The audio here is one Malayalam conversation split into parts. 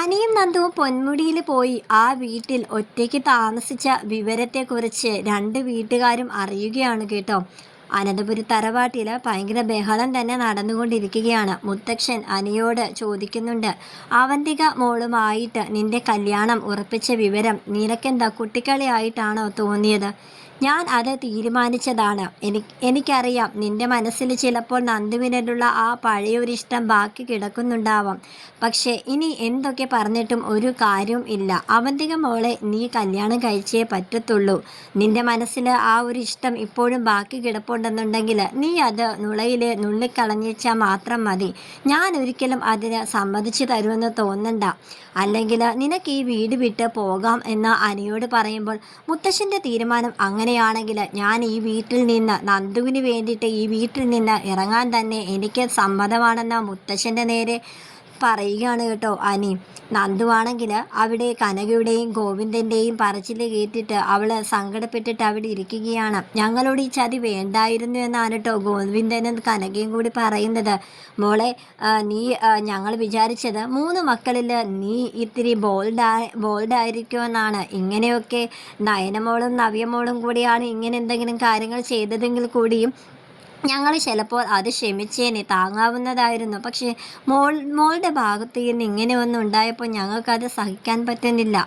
അനിയും നന്ദുവും പൊന്മുടിയിൽ പോയി ആ വീട്ടിൽ ഒറ്റയ്ക്ക് താമസിച്ച വിവരത്തെക്കുറിച്ച് രണ്ട് വീട്ടുകാരും അറിയുകയാണ് കേട്ടോ. അനന്തപുരി തറവാട്ടിൽ ഭയങ്കര ബഹളം തന്നെ നടന്നുകൊണ്ടിരിക്കുകയാണ്. മുത്തച്ഛൻ അനിയോട് ചോദിക്കുന്നുണ്ട്, അവന്തിക മോളുമായിട്ട് നിന്റെ കല്യാണം ഉറപ്പിച്ച വിവരം നിനക്കെന്താ കുട്ടിക്കളിയായിട്ടാണോ തോന്നിയത്? ഞാൻ അത് തീരുമാനിച്ചതാണ്. എനിക്കറിയാം നിന്റെ മനസ്സിൽ ചിലപ്പോൾ നന്ദുവിനുള്ള ആ പഴയൊരിഷ്ടം ബാക്കി കിടക്കുന്നുണ്ടാവാം. പക്ഷേ ഇനി എന്തൊക്കെ പറഞ്ഞിട്ടും ഒരു കാര്യവും ഇല്ല. അവന്തിക മോളെ നീ കല്യാണം കഴിച്ചേ പറ്റത്തുള്ളൂ. നിന്റെ മനസ്സിൽ ആ ഒരു ഇഷ്ടം ഇപ്പോഴും ബാക്കി കിടപ്പുണ്ടെന്നുണ്ടെങ്കിൽ നീ അത് നുള്ളിക്കളഞ്ഞാൽ മാത്രം മതി. ഞാൻ ഒരിക്കലും അതിന് സമ്മതിച്ചു തരുമെന്ന് തോന്നണ്ട. അല്ലെങ്കിൽ നിനക്ക് ഈ വീട് വിട്ട് പോകാം എന്ന് അനിയോട് പറയുമ്പോൾ, മുത്തശ്ശൻ്റെ തീരുമാനം അങ്ങനെയാണെങ്കിൽ ഞാൻ ഈ വീട്ടിൽ നിന്ന് നന്ദുവിന് വേണ്ടിയിട്ട് ഈ വീട്ടിൽ നിന്ന് ഇറങ്ങാൻ തന്നെ എനിക്ക് സമ്മതമാണെന്ന് മുത്തശ്ശൻ്റെ നേരെ പറയുകയാണ് കേട്ടോ അനി. നന്ദുവാണെങ്കിൽ അവിടെ കനകയുടെയും ഗോവിന്ദൻ്റെയും പറച്ചിൽ കേട്ടിട്ട് അവൾ സങ്കടപ്പെട്ടിട്ട് അവിടെ ഇരിക്കുകയാണ്. ഞങ്ങളോട് ഈ ചതി വേണ്ടായിരുന്നു എന്നാണ് കേട്ടോ ഗോവിന്ദനും കനകയും കൂടി പറയുന്നത്. മോളെ, നീ ഞങ്ങൾ വിചാരിച്ചത് 3 മക്കളിൽ നീ ഇത്തിരി ബോൾഡായിരിക്കുമെന്നാണ്. ഇങ്ങനെയൊക്കെ നയനമോളും നവ്യമോളും കൂടിയാണ് ഇങ്ങനെ എന്തെങ്കിലും കാര്യങ്ങൾ ചെയ്തതെങ്കിൽ കൂടിയും ഞങ്ങൾ ചിലപ്പോൾ അത് ക്ഷമിച്ചേനെ, താങ്ങാവുന്നതായിരുന്നു. പക്ഷേ മോളുടെ ഭാഗത്ത് നിന്ന് ഇങ്ങനെ ഒന്നും ഉണ്ടായപ്പോൾ ഞങ്ങൾക്കത് സഹിക്കാൻ പറ്റുന്നില്ല.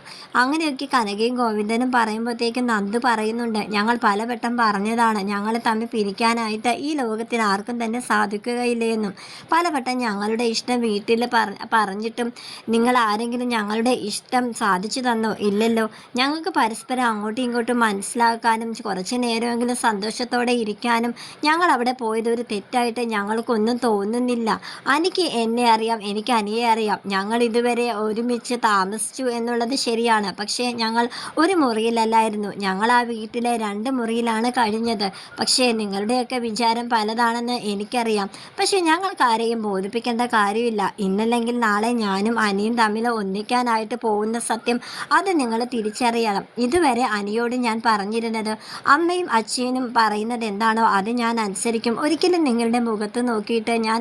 അങ്ങനെയൊക്കെ കനകയും ഗോവിന്ദനും പറയുമ്പോഴത്തേക്കും നന്ദു പറയുന്നുണ്ട്, ഞങ്ങൾ പലവട്ടം പറഞ്ഞതാണ് ഞങ്ങൾ തമ്മിൽ പിരിക്കാനായിട്ട് ഈ ലോകത്തിന് ആർക്കും തന്നെ സാധിക്കുകയില്ലെന്നും. പലവട്ടം ഞങ്ങളുടെ ഇഷ്ടം വീട്ടിൽ പറഞ്ഞിട്ടും നിങ്ങൾ ആരെങ്കിലും ഞങ്ങളുടെ ഇഷ്ടം സാധിച്ചു തന്നോ? ഇല്ലല്ലോ. ഞങ്ങൾക്ക് പരസ്പരം അങ്ങോട്ടും ഇങ്ങോട്ടും മനസ്സിലാക്കാനും കുറച്ച് നേരമെങ്കിലും സന്തോഷത്തോടെ ഇരിക്കാനും ഞങ്ങൾ അവിടെ പോയത് ഒരു തെറ്റായിട്ട് ഞങ്ങൾക്കൊന്നും തോന്നുന്നില്ല. എനിക്ക് എന്നെ അറിയാം, എനിക്ക് അനിയെ അറിയാം. ഞങ്ങൾ ഇതുവരെ ഒരുമിച്ച് താമസിച്ചു എന്നുള്ളത് ശരിയാണ്. പക്ഷേ ഞങ്ങൾ ഒരു മുറിയിലല്ലായിരുന്നു. ഞങ്ങൾ ആ വീട്ടിലെ 2 മുറിയിലാണ് കഴിഞ്ഞത്. പക്ഷേ നിങ്ങളുടെയൊക്കെ വിചാരം പലതാണെന്ന് എനിക്കറിയാം. പക്ഷേ ഞങ്ങൾക്കാരെയും ബോധിപ്പിക്കേണ്ട കാര്യമില്ല. ഇന്നല്ലെങ്കിൽ നാളെ ഞാനും അനിയും തമ്മിൽ ഒന്നിക്കാനായിട്ട് പോകുന്ന സത്യം അത് നിങ്ങൾ തിരിച്ചറിയണം. ഇതുവരെ അനിയോട് ഞാൻ പറഞ്ഞിരുന്നത് അമ്മയും അച്ഛനും പറയുന്നത് എന്താണോ അത് ഞാൻ അനുസരിക്കും. ഒരിക്കലും നിങ്ങളുടെ മുഖത്ത് നോക്കിയിട്ട് ഞാൻ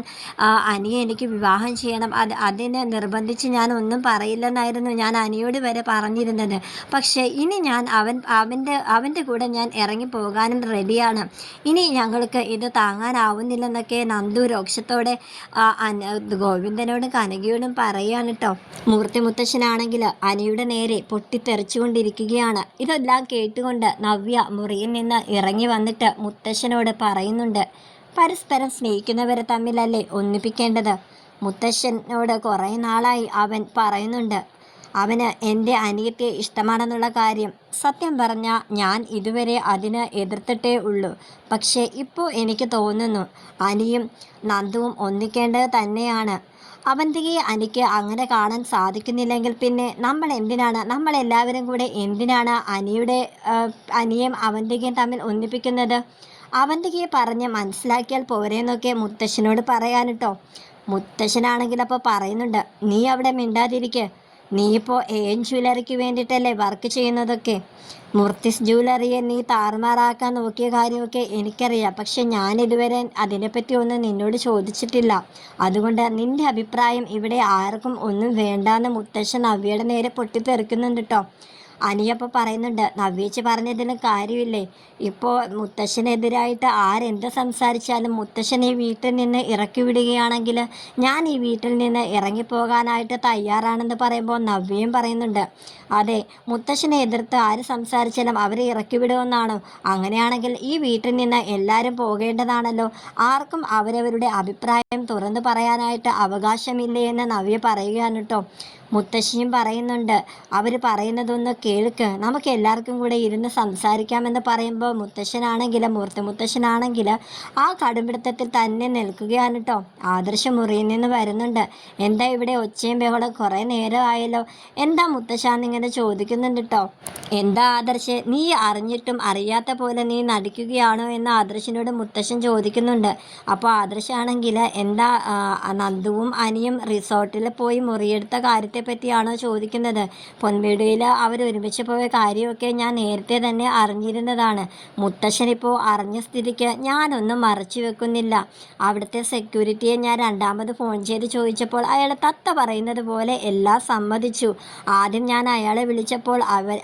അനിയെ എനിക്ക് വിവാഹം ചെയ്യണം അതിനെ നിർബന്ധിച്ച് ഞാൻ ഒന്നും പറയില്ലെന്നായിരുന്നു ഞാൻ അനിയോട് വരെ പറഞ്ഞിരുന്നത്. പക്ഷേ ഇനി ഞാൻ അവൻ്റെ കൂടെ ഞാൻ ഇറങ്ങിപ്പോകാനും റെഡിയാണ്. ഇനി ഞങ്ങൾക്ക് ഇത് താങ്ങാനാവുന്നില്ലെന്നൊക്കെ നന്ദു രോക്ഷത്തോടെ ഗോവിന്ദനോടും കനകയോടും പറയുകയാണ് കേട്ടോ. മൂർത്തി മുത്തശ്ശനാണെങ്കിൽ അനിയുടെ നേരെ പൊട്ടിത്തെറിച്ചുകൊണ്ടിരിക്കുകയാണ്. ഇതെല്ലാം കേട്ടുകൊണ്ട് നവ്യ മുറിയിൽ നിന്ന് ഇറങ്ങി വന്നിട്ട് മുത്തശ്ശനോട് പറയുന്നുണ്ട്, പരസ്പരം സ്നേഹിക്കുന്നവരെ തമ്മിലല്ലേ ഒന്നിപ്പിക്കേണ്ടത്? മുത്തശ്ശനോട് കുറേ നാളായി അവൻ പറയുന്നുണ്ട് അവന് എൻ്റെ അനിയത്തെ ഇഷ്ടമാണെന്നുള്ള കാര്യം. സത്യം പറഞ്ഞാൽ ഞാൻ ഇതുവരെ അതിന് എതിർത്തിട്ടേ ഉള്ളൂ. പക്ഷേ ഇപ്പോൾ എനിക്ക് തോന്നുന്നു അനിയും നന്ദുവും ഒന്നിക്കേണ്ടത് തന്നെയാണ്. അവന്തികയെ അനിക്ക് അങ്ങനെ കാണാൻ സാധിക്കുന്നില്ലെങ്കിൽ പിന്നെ നമ്മളെല്ലാവരും കൂടെ എന്തിനാണ് അനിയും അവന്തികയും തമ്മിൽ ഒന്നിപ്പിക്കുന്നത്? അവന്തികയെ പറഞ്ഞ് മനസ്സിലാക്കിയാൽ പോരെന്നൊക്കെ മുത്തശ്ശനോട് പറയാനിട്ടോ. മുത്തശ്ശനാണെങ്കിൽ അപ്പോൾ പറയുന്നുണ്ട്, നീ അവിടെ മിണ്ടാതിരിക്കുക. നീ ഇപ്പോൾ AN ജ്വല്ലറിക്ക് വേണ്ടിയിട്ടല്ലേ വർക്ക് ചെയ്യുന്നതൊക്കെ. മൂർത്തിസ് ജ്വല്ലറിയെ നീ താറുമാറാക്കാൻ നോക്കിയ കാര്യമൊക്കെ എനിക്കറിയാം. പക്ഷെ ഞാനിതുവരെ അതിനെപ്പറ്റി ഒന്നും നിന്നോട് ചോദിച്ചിട്ടില്ല. അതുകൊണ്ട് നിൻ്റെ അഭിപ്രായം ഇവിടെ ആർക്കും ഒന്നും വേണ്ടാന്ന് മുത്തശ്ശൻ നവ്യയുടെ നേരെ പൊട്ടിത്തെറിക്കുന്നുണ്ട് കേട്ടോ. അനിയപ്പോൾ പറയുന്നുണ്ട്, നവ്യേച്ചി പറഞ്ഞതിന് കാര്യമില്ലേ? ഇപ്പോൾ മുത്തശ്ശനെതിരായിട്ട് ആരെന്ത് സംസാരിച്ചാലും മുത്തശ്ശൻ ഈ വീട്ടിൽ നിന്ന് ഇറക്കി വിടുകയാണെങ്കിൽ ഞാൻ ഈ വീട്ടിൽ നിന്ന് ഇറങ്ങിപ്പോകാനായിട്ട് തയ്യാറാണെന്ന് പറയുമ്പോൾ നവ്യയും പറയുന്നുണ്ട്, അതെ, മുത്തശ്ശനെ എതിർത്ത് ആര് സംസാരിച്ചാലും അവരെ ഇറക്കി വിടുമെന്നാണോ? അങ്ങനെയാണെങ്കിൽ ഈ വീട്ടിൽ നിന്ന് എല്ലാവരും പോകേണ്ടതാണല്ലോ. ആർക്കും അവരവരുടെ അഭിപ്രായം തുറന്നു പറയാനായിട്ട് അവകാശമില്ലേ എന്ന് നവ്യ പറയുകയാണ് കേട്ടോ. മുത്തശ്ശിയും പറയുന്നുണ്ട്, അവർ പറയുന്നതൊന്ന് കേൾക്ക്, നമുക്ക് എല്ലാവർക്കും കൂടെ ഇരുന്ന് സംസാരിക്കാമെന്ന് പറയുമ്പോൾ മൂർത്തി മുത്തശ്ശനാണെങ്കിൽ ആ കടുംപിടുത്തത്തിൽ തന്നെ നിൽക്കുകയാണ് കേട്ടോ. ആദർശ മുറിയിൽ നിന്ന് വരുന്നുണ്ട്. എന്താ ഇവിടെ ഒച്ചയും ബഹളം? കുറേ നേരമായല്ലോ. എന്താ മുത്തശ്ശാന്നിങ്ങനെ ചോദിക്കുന്നുണ്ട് കേട്ടോ. എന്താ ആദർശ്, നീ അറിഞ്ഞിട്ടും അറിയാത്ത പോലെ നീ നടിക്കുകയാണോ എന്ന് ആദർശിനോട് മുത്തശ്ശൻ ചോദിക്കുന്നുണ്ട്. അപ്പോൾ ആദർശാണെങ്കിൽ എന്താ നന്ദുവും അനിയും റിസോർട്ടിൽ പോയി മുറിയെടുത്ത കാര്യത്തെ പറ്റിയാണോ ചോദിക്കുന്നത്? പൊൻവീടിൽ അവരൊരുമിച്ച് പോയ കാര്യമൊക്കെ ഞാൻ നേരത്തെ തന്നെ അറിഞ്ഞിരുന്നതാണ്. മുത്തശ്ശനിപ്പോൾ അറിഞ്ഞ സ്ഥിതിക്ക് ഞാനൊന്നും മറച്ചു വെക്കുന്നില്ല. അവിടുത്തെ സെക്യൂരിറ്റിയെ ഞാൻ രണ്ടാമത് ഫോൺ ചെയ്ത് ചോദിച്ചപ്പോൾ അയാൾ തത്ത പറയുന്നത് പോലെ എല്ലാം സമ്മതിച്ചു. ആദ്യം ഞാൻ അയാളെ വിളിച്ചപ്പോൾ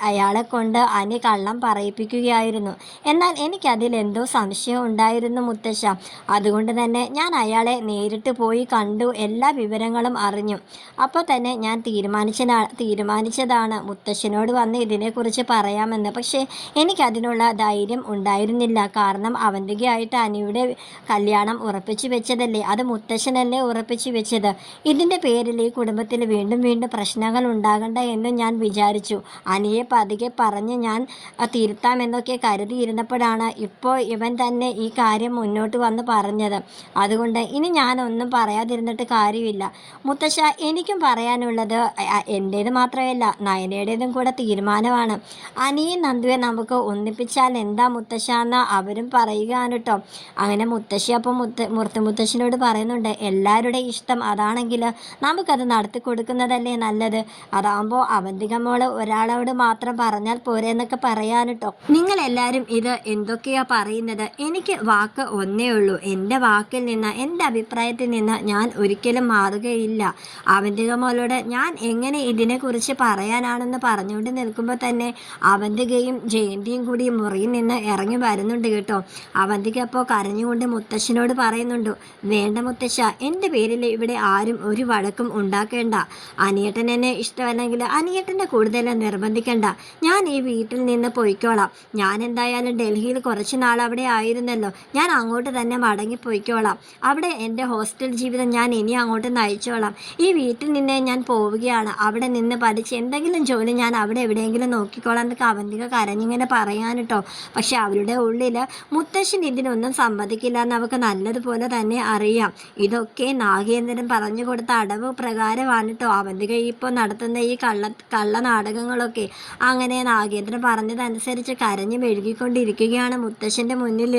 അയാളെ കൊണ്ട് അനി കള്ളം പറയിപ്പിക്കുകയായിരുന്നു. എന്നാൽ എനിക്കതിലെന്തോ സംശയം ഉണ്ടായിരുന്നു മുത്തശ്ശ. അതുകൊണ്ട് തന്നെ ഞാൻ അയാളെ നേരിട്ട് പോയി കണ്ടു, എല്ലാ വിവരങ്ങളും അറിഞ്ഞു. അപ്പോൾ തന്നെ ഞാൻ തീരുമാനിച്ചതാണ് മുത്തശ്ശനോട് വന്ന് ഇതിനെക്കുറിച്ച് പറയാമെന്ന്. പക്ഷേ എനിക്കതിനുള്ള ധൈര്യം ഉണ്ടായിരുന്നില്ല. കാരണം അവന്തികയായിട്ട് അനിയുടെ കല്യാണം ഉറപ്പിച്ചു വെച്ചതല്ലേ, അത് മുത്തശ്ശനല്ലേ ഉറപ്പിച്ചു വെച്ചത്. ഇതിൻ്റെ പേരിൽ ഈ കുടുംബത്തിൽ വീണ്ടും വീണ്ടും പ്രശ്നങ്ങൾ ഉണ്ടാകണ്ട എന്ന് ഞാൻ വിചാരിച്ചു. അനിയെ പതുക്കെ പറഞ്ഞ് ഞാൻ തിരുത്താമെന്നൊക്കെ കരുതിയിരുന്നപ്പോഴാണ് ഇപ്പോൾ ഇവൻ തന്നെ ഈ കാര്യം മുന്നോട്ട് വന്ന് പറഞ്ഞത്. അതുകൊണ്ട് ഇനി ഞാനൊന്നും പറയാതിരുന്നിട്ട് കാര്യമില്ല മുത്തശ്ശ. എനിക്കും പറയാനുള്ളത് എൻ്റേത് മാത്രമല്ല, നയനയുടേതും കൂടെ തീരുമാനമാണ്. അനിയും നന്ദുവെ നമുക്ക് ഒന്നിപ്പിച്ചാൽ എന്താ മുത്തശ്ശ എന്ന് അവരും പറയുകയാണ് കേട്ടോ. അങ്ങനെ മുത്തശ്ശി അപ്പം മുത്തശ്ശനോട് പറയുന്നുണ്ട്, എല്ലാവരുടെയും ഇഷ്ടം അതാണെങ്കിൽ നമുക്കത് നടത്തി കൊടുക്കുന്നതല്ലേ നല്ലത്. അതാകുമ്പോൾ അവന്തിക മോള് ഒരാളോട് മാത്രം പറഞ്ഞാൽ പോരെ എന്നൊക്കെ പറയാൻ കേട്ടോ. നിങ്ങളെല്ലാവരും ഇത് എന്തൊക്കെയാ പറയുന്നത്? എനിക്ക് വാക്ക് ഒന്നേ ഉള്ളൂ. എൻ്റെ വാക്കിൽ നിന്ന്, എൻ്റെ അഭിപ്രായത്തിൽ നിന്ന് ഞാൻ ഒരിക്കലും മാറുകയില്ല. അവന്തിക മോളോട് ഞാൻ എങ്ങനെ ഇതിനെക്കുറിച്ച് പറയാനാണെന്ന് പറഞ്ഞുകൊണ്ട് നിൽക്കുമ്പോൾ തന്നെ അവന്തികയും ജയന്തിയും കൂടി മുറിയിൽ നിന്ന് ഇറങ്ങി വരുന്നുണ്ട് കേട്ടോ. അവന്തിക അപ്പോൾ കരഞ്ഞുകൊണ്ട് മുത്തശ്ശനോട് പറയുന്നുണ്ട്, വേണ്ട മുത്തശ്ശ, എൻ്റെ പേരിൽ ഇവിടെ ആരും ഒരു വഴക്കും ഉണ്ടാക്കേണ്ട. അനിയേട്ടൻ എന്നെ ഇഷ്ടമല്ലെങ്കിൽ അനിയേട്ടൻ്റെ കൂടുതൽ നിർബന്ധിക്കേണ്ട. ഞാൻ ഈ വീട്ടിൽ നിന്ന് പോയിക്കോളാം. ഞാൻ എന്തായാലും ഡൽഹിയിൽ കുറച്ച് നാൾ അവിടെ ആയിരുന്നല്ലോ. ഞാൻ അങ്ങോട്ട് തന്നെ മടങ്ങി പോയിക്കോളാം. അവിടെ എൻ്റെ ഹോസ്റ്റൽ ജീവിതം ഞാൻ ഇനി അങ്ങോട്ട് നയിച്ചോളാം. ഈ വീട്ടിൽ നിന്നേ ഞാൻ പോവുകയാണ്. അവിടെ നിന്ന് പഠിച്ച് എന്തെങ്കിലും ജോലി ഞാൻ അവിടെ എവിടെയെങ്കിലും നോക്കിക്കോളാം എന്നൊക്കെ അവന്തിക കരഞ്ഞിങ്ങനെ പറയാൻ കേട്ടോ. പക്ഷെ അവരുടെ ഉള്ളിൽ മുത്തശ്ശൻ ഇതിനൊന്നും സമ്മതിക്കില്ല എന്ന് അവർക്ക് നല്ലതുപോലെ തന്നെ അറിയാം. ഇതൊക്കെ നാഗേന്ദ്രൻ പറഞ്ഞു കൊടുത്ത അടവ് പ്രകാരമാണ് കേട്ടോ അവന്തിക ഇപ്പോൾ നടത്തുന്ന ഈ കള്ള നാടകങ്ങളൊക്കെ. അങ്ങനെ നാഗേന്ദ്രൻ പറഞ്ഞതനുസരിച്ച് കരഞ്ഞു മെഴുകിക്കൊണ്ടിരിക്കുകയാണ് മുത്തശ്ശൻ്റെ മുന്നിൽ.